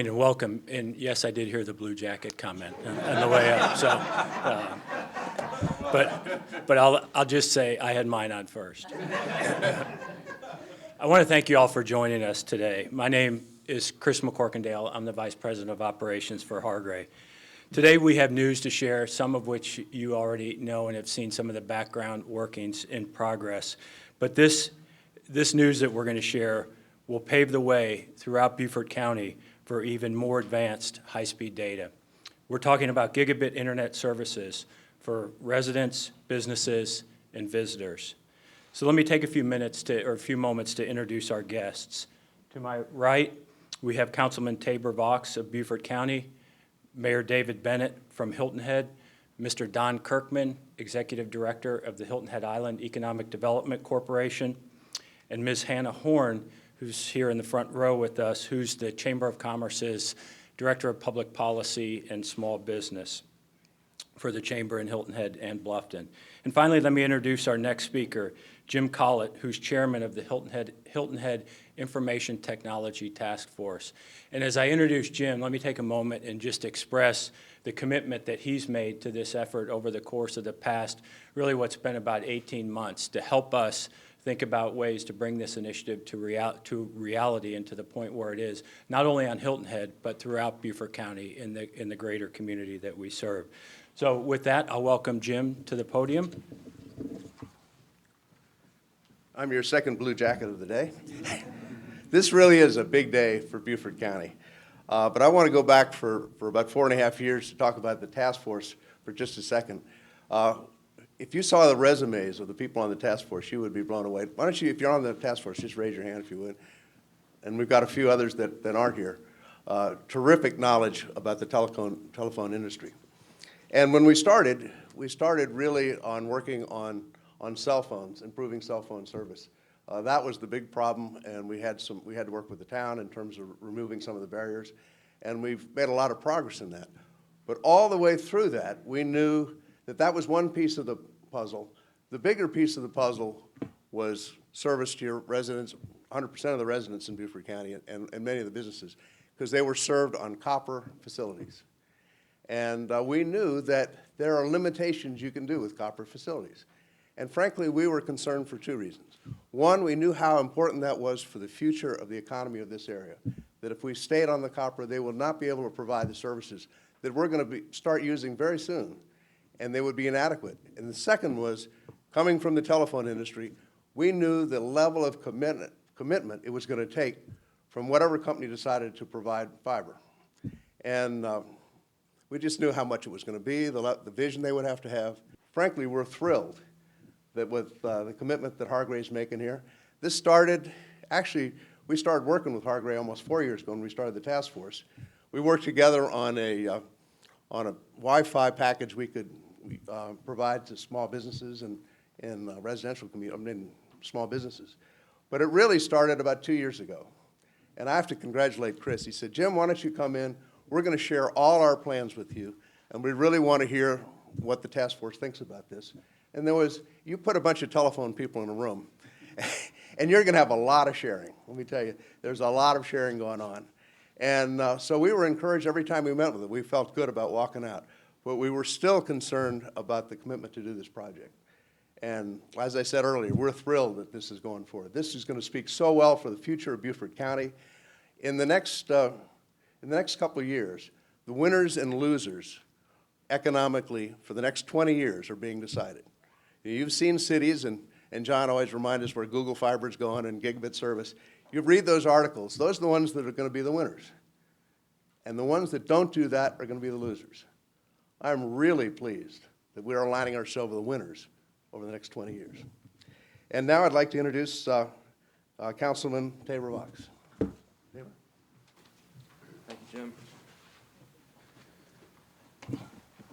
morning and welcome. And yes, I did hear the blue jacket comment on the way up. So, but I'll just say I had mine on first. I want to thank you all for joining us today. My name is Chris McCorkindale. I'm the Vice President of Operations for Hargray. Today we have news to share, some of which you already know and have seen some of the background workings in progress. But this news that we're going to share will pave the way throughout Beaufort County for even more advanced high-speed data. We're talking about gigabit internet services for residents, businesses, and visitors. So let me take a few moments to introduce our guests. To my right, we have Councilman Tabor Vaux of Beaufort County, Mayor David Bennett from Hilton Head, Mr. Don Kirkman, Executive Director of the Hilton Head Island Economic Development Corporation, and Ms. Hannah Horn, who's here in the front row with us, who's the Chamber of Commerce's Director of Public Policy and Small Business for the Chamber in Hilton Head and Bluffton. And finally, let me introduce our next speaker, Jim Collett, who's Chairman of the Hilton Head Information Technology Task Force. And as I introduce Jim, let me take a moment and just express the commitment that he's made to this effort over the course of the past, really what's been about 18 months, to help us think about ways to bring this initiative to reality and to the point where it is, not only on Hilton Head, but throughout Beaufort County in the greater community that we serve. So with that, I'll welcome Jim to the podium. I'm your second blue jacket of the day. This really is a big day for Beaufort County. But I want to go back for about 4.5 years to talk about the task force for just a second. If you saw the resumes of the people on the task force, you would be blown away. Why don't you, if you're on the task force, just raise your hand if you would. And we've got a few others that aren't here. Terrific knowledge about the telephone industry. And when we started really on working on cell phones, improving cell phone service. That was the big problem, and we had to work with the town in terms of removing some of the barriers, and we've made a lot of progress in that. But all the way through that, we knew that was one piece of the puzzle. The bigger piece of the puzzle was service to your residents, 100% of the residents in Beaufort County and many of the businesses, because they were served on copper facilities. And we knew that there are limitations you can do with copper facilities. And frankly, we were concerned for two reasons. One, we knew how important that was for the future of the economy of this area, that if we stayed on the copper, they would not be able to provide the services that we're going to start using very soon, and they would be inadequate. And the second was, coming from the telephone industry, we knew the level of commitment it was going to take from whatever company decided to provide fiber. And we just knew how much it was going to be, the vision they would have to have. Frankly, we're thrilled that with the commitment that Hargray's making here. This started, actually, we started working with Hargray almost 4 years ago when we started the task force. We worked together on a Wi-Fi package we could provide to small businesses and residential small businesses. But it really started about 2 years ago. And I have to congratulate Chris. He said, Jim, why don't you come in? We're going to share all our plans with you, and we really want to hear what the task force thinks about this. And you put a bunch of telephone people in a room, and you're going to have a lot of sharing. Let me tell you, there's a lot of sharing going on. And so we were encouraged every time we met with it. We felt good about walking out. But we were still concerned about the commitment to do this project. And as I said earlier, we're thrilled that this is going forward. This is going to speak so well for the future of Beaufort County. In the next couple of years, the winners and losers economically for the next 20 years are being decided. You've seen cities, and John always reminds us where Google Fiber is going and gigabit service. You read those articles. Those are the ones that are going to be the winners. And the ones that don't do that are going to be the losers. I'm really pleased that we are aligning ourselves with the winners over the next 20 years. And now I'd like to introduce Councilman Tabor Vaux. Thank you, Jim.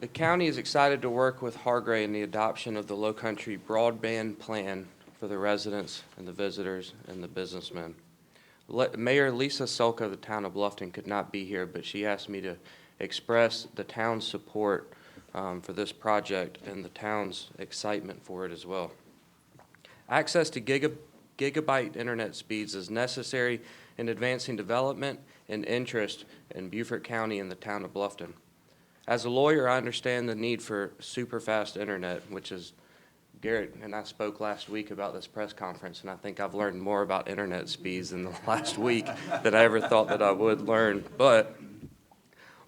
The county is excited to work with Hargray in the adoption of the Lowcountry Broadband Plan for the residents and the visitors and the businessmen. Mayor Lisa Sulka of the town of Bluffton could not be here, but she asked me to express the town's support for this project and the town's excitement for it as well. Access to gigabit internet speeds is necessary in advancing development and interest in Beaufort County and the town of Bluffton. As a lawyer, I understand the need for super fast internet, which is Garrett and I spoke last week about this press conference, and I think I've learned more about internet speeds in the last week than I ever thought that I would learn. But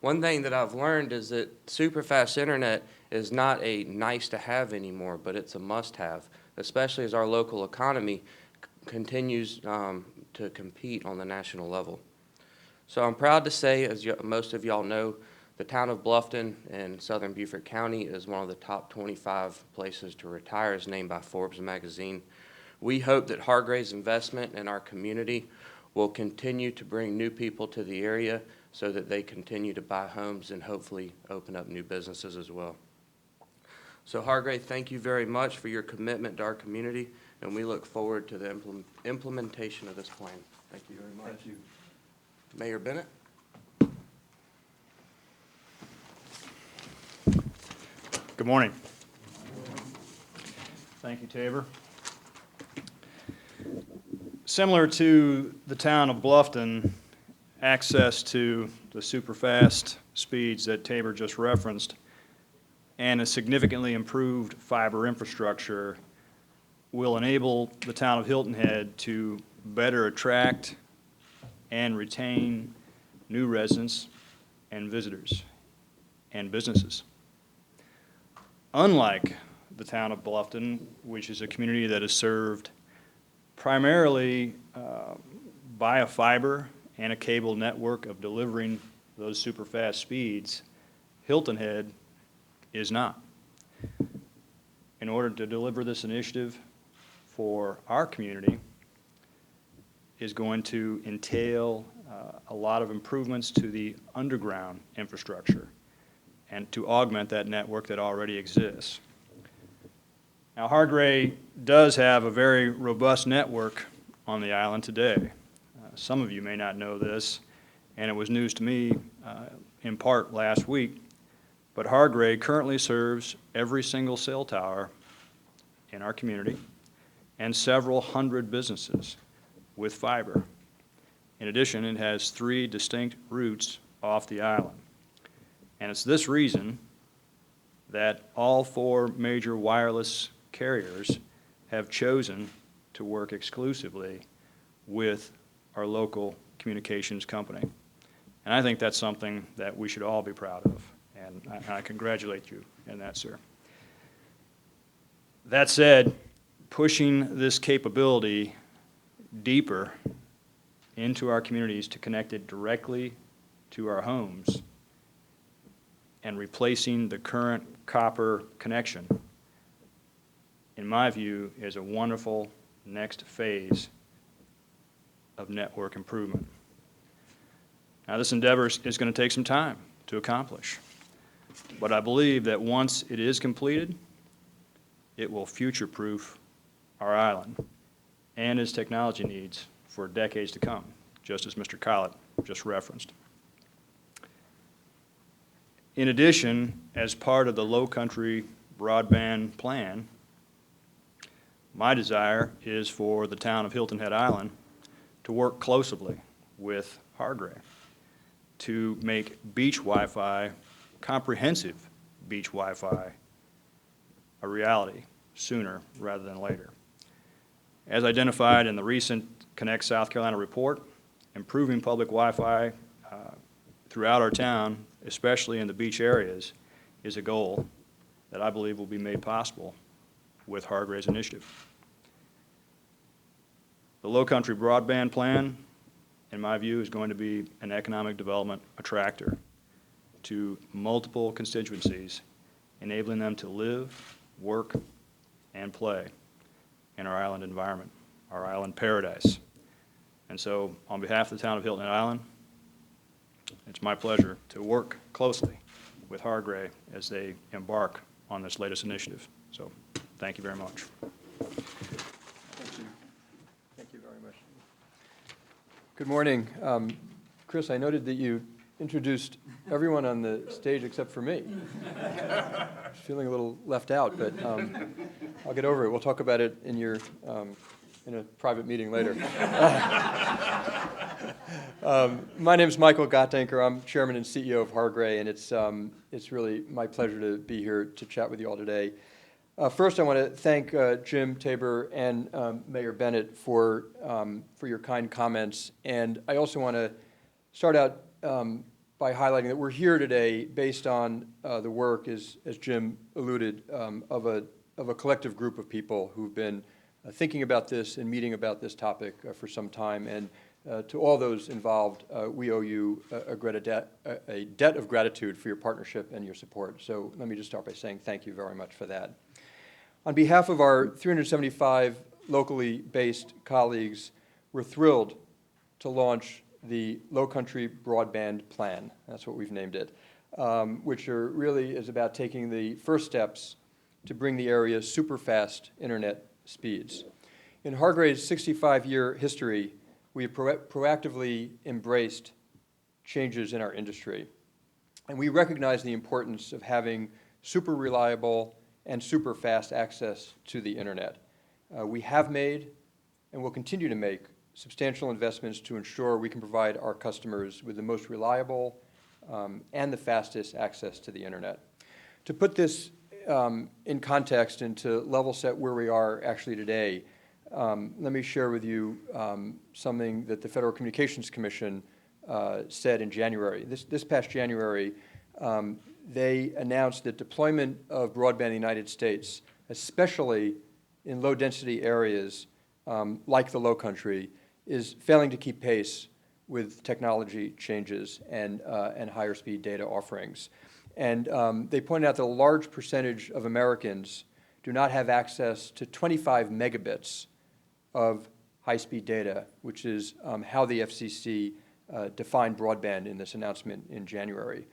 one thing that I've learned is that super fast internet is not a nice to have anymore, but it's a must have, especially as our local economy continues to compete on the national level. So I'm proud to say, as most of y'all know, the town of Bluffton in southern Beaufort County is one of the top 25 places to retire, as named by Forbes magazine. We hope that Hargray's investment in our community will continue to bring new people to the area so that they continue to buy homes and hopefully open up new businesses as well. So Hargray, thank you very much for your commitment to our community, and we look forward to the implementation of this plan. Thank you very much. Thank you. Mayor Bennett? Good morning. Thank you, Tabor. Similar to the town of Bluffton, access to the super-fast speeds that Tabor just referenced and a significantly improved fiber infrastructure will enable the town of Hilton Head to better attract and retain new residents and visitors and businesses. Unlike the town of Bluffton, which is a community that is served primarily by a fiber and a cable network of delivering those super fast speeds, Hilton Head is not. In order to deliver this initiative for our community is going to entail a lot of improvements to the underground infrastructure and to augment that network that already exists. Now, Hargray does have a very robust network on the island today. Some of you may not know this, and it was news to me in part last week, but Hargray currently serves every single cell tower in our community and several hundred businesses with fiber. In addition, it has 3 distinct routes off the island. And it's this reason that all 4 major wireless carriers have chosen to work exclusively with our local communications company. And I think that's something that we should all be proud of, and I congratulate you in that, sir. That said, pushing this capability deeper into our communities to connect it directly to our homes and replacing the current copper connection, in my view, is a wonderful next phase of network improvement. Now, this endeavor is going to take some time to accomplish, but I believe that once it is completed, it will future-proof our island and its technology needs for decades to come, just as Mr. Collett just referenced. In addition, as part of the Lowcountry Broadband Plan, my desire is for the town of Hilton Head Island to work closely with Hargray to make beach Wi-Fi, comprehensive beach Wi-Fi, a reality sooner rather than later. As identified in the recent Connect South Carolina report, improving public Wi-Fi throughout our town, especially in the beach areas, is a goal that I believe will be made possible with Hargray's initiative. The Lowcountry Broadband Plan, in my view, is going to be an economic development attractor to multiple constituencies, enabling them to live, work, and play in our island environment, our island paradise. And so, on behalf of the town of Hilton Head Island, it's my pleasure to work closely with Hargray as they embark on this latest initiative. So, thank you very much. Thank you very much. Good morning. Chris, I noted that you introduced everyone on the stage except for me. I was feeling a little left out, but I'll get over it. We'll talk about it in your in a private meeting later. My name is Michael Gottenker. I'm Chairman and CEO of Hargray, and it's really my pleasure to be here to chat with you all today. First, I want to thank Jim Tabor and Mayor Bennett for your kind comments, and I also want to start out by highlighting that we're here today based on the work, as Jim alluded, of a collective group of people who've been thinking about this and meeting about this topic for some time. And to all those involved, we owe you a debt of gratitude for your partnership and your support. So let me just start by saying thank you very much for that. On behalf of our 375 locally based colleagues, we're thrilled to launch the Lowcountry Broadband Plan. That's what we've named it, which really is about taking the first steps to bring the area's super fast internet speeds. In Hargray's 65-year history, we have proactively embraced changes in our industry, and we recognize the importance of having super reliable and super fast access to the internet. We have made and will continue to make substantial investments to ensure we can provide our customers with the most reliable and the fastest access to the internet. To put this in context and to level set where we are actually today, let me share with you something that the Federal Communications Commission said in January. This past January, they announced that deployment of broadband in the United States, especially in low-density areas like the Lowcountry, is failing to keep pace with technology changes and higher speed data offerings. And they pointed out that a large percentage of Americans do not have access to 25 megabits of high-speed data, which is how the FCC defined broadband in this announcement in January.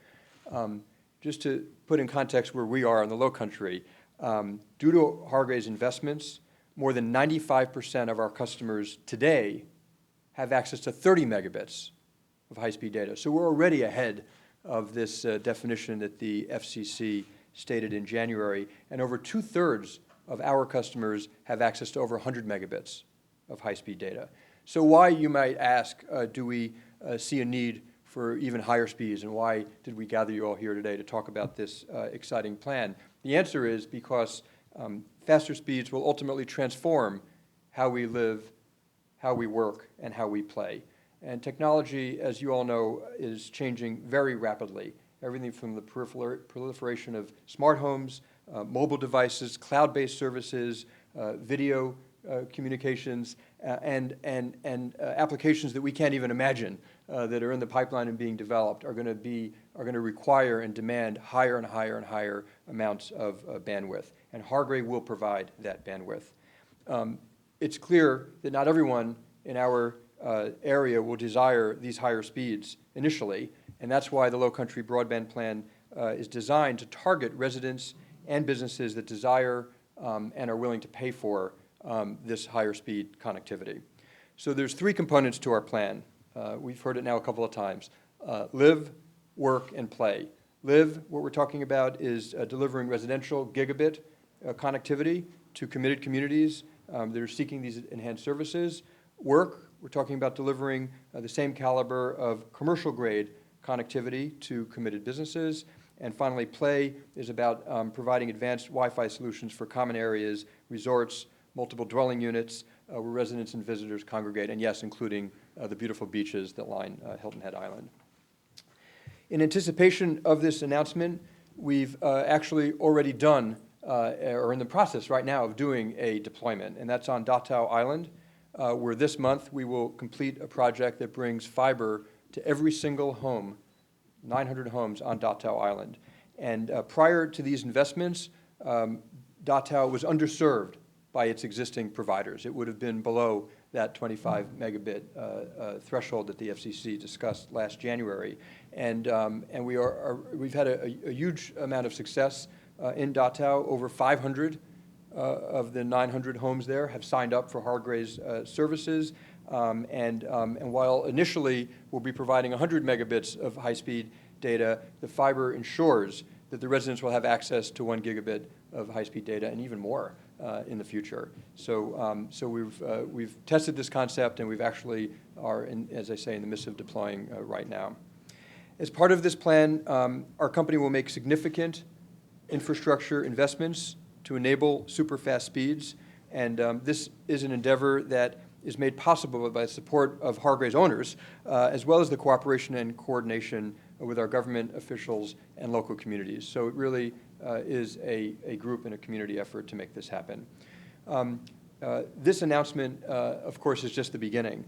Just to put in context where we are in the Lowcountry, due to Hargray's investments, more than 95% of our customers today have access to 30 megabits of high-speed data. So we're already ahead of this definition that the FCC stated in January, and over 2/3 of our customers have access to over 100 megabits of high-speed data. So why, you might ask, do we see a need for even higher speeds, and why did we gather you all here today to talk about this exciting plan? The answer is because faster speeds will ultimately transform how we live, how we work, and how we play. And technology, as you all know, is changing very rapidly. Everything from the proliferation of smart homes, mobile devices, cloud-based services, video communications, and applications that we can't even imagine that are in the pipeline and being developed are going to require and demand higher and higher and higher amounts of bandwidth. And Hargray will provide that bandwidth. It's clear that not everyone in our area will desire these higher speeds initially, and that's why the Lowcountry Broadband Plan is designed to target residents and businesses that desire and are willing to pay for this higher speed connectivity. So there's 3 components to our plan. We've heard it now a couple of times. Live, work, and play. Live, what we're talking about is delivering residential gigabit connectivity to committed communities that are seeking these enhanced services. Work, we're talking about delivering the same caliber of commercial-grade connectivity to committed businesses. And finally, play is about providing advanced Wi-Fi solutions for common areas, resorts, multiple dwelling units where residents and visitors congregate, and yes, including the beautiful beaches that line Hilton Head Island. In anticipation of this announcement, we've actually already done, or in the process right now of doing a deployment, and that's on Dottow Island, where this month we will complete a project that brings fiber to every single home, 900 homes on Dottow Island. And prior to these investments, Dottow was underserved by its existing providers. It would have been below that 25 megabit threshold that the FCC discussed last January. And we've had a huge amount of success in Dottow. Over 500 of the 900 homes there have signed up for Hargray's services. And while initially we'll be providing 100 megabits of high-speed data, the fiber ensures that the residents will have access to 1 gigabit of high-speed data and even more in the future. So, we've tested this concept, and we've actually are, as I say, in the midst of deploying right now. As part of this plan, our company will make significant infrastructure investments to enable super fast speeds, and this is an endeavor that is made possible by the support of Hargray's owners, as well as the cooperation and coordination with our government officials and local communities. So it really is a group and a community effort to make this happen. This announcement, of course, is just the beginning.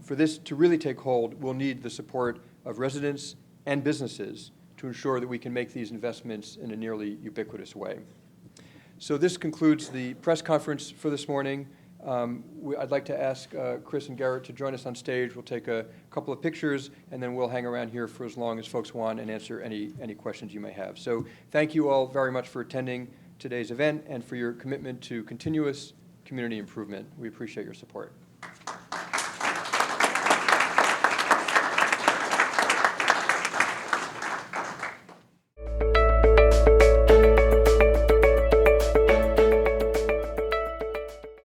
For this to really take hold, we'll need the support of residents and businesses to ensure that we can make these investments in a nearly ubiquitous way. So this concludes the press conference for this morning. I'd like to ask Chris and Garrett to join us on stage. We'll take a couple of pictures, and then we'll hang around here for as long as folks want and answer any questions you may have. So thank you all very much for attending today's event and for your commitment to continuous community improvement. We appreciate your support.